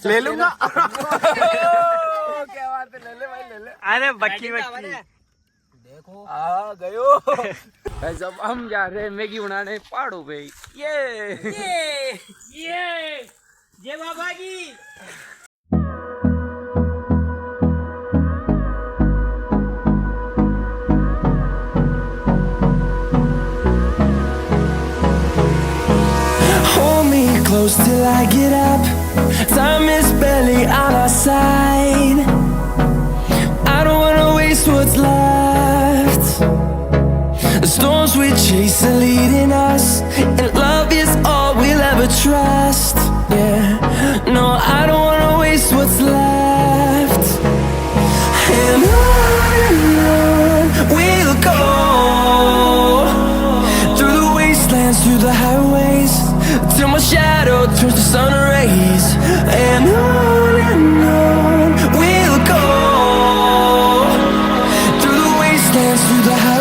ले लूंगा। क्या बात है, ले ले भाई ले ले। अरे बक्की देखो आ गयो। जब हम जा रहे हैं मैगी बनाने पहाड़ों पे। ये जय बाबा की। Hold me close till I get up. Time is barely on our side. I don't wanna waste what's left. The storms we chase are leading us, and love is all we'll ever trust. Yeah, no, I don't wanna waste what's left. And on we'll go, through the wastelands, through the highways, till my shadow turns to sun rays. And on we'll go, through the wastelands, through the highways.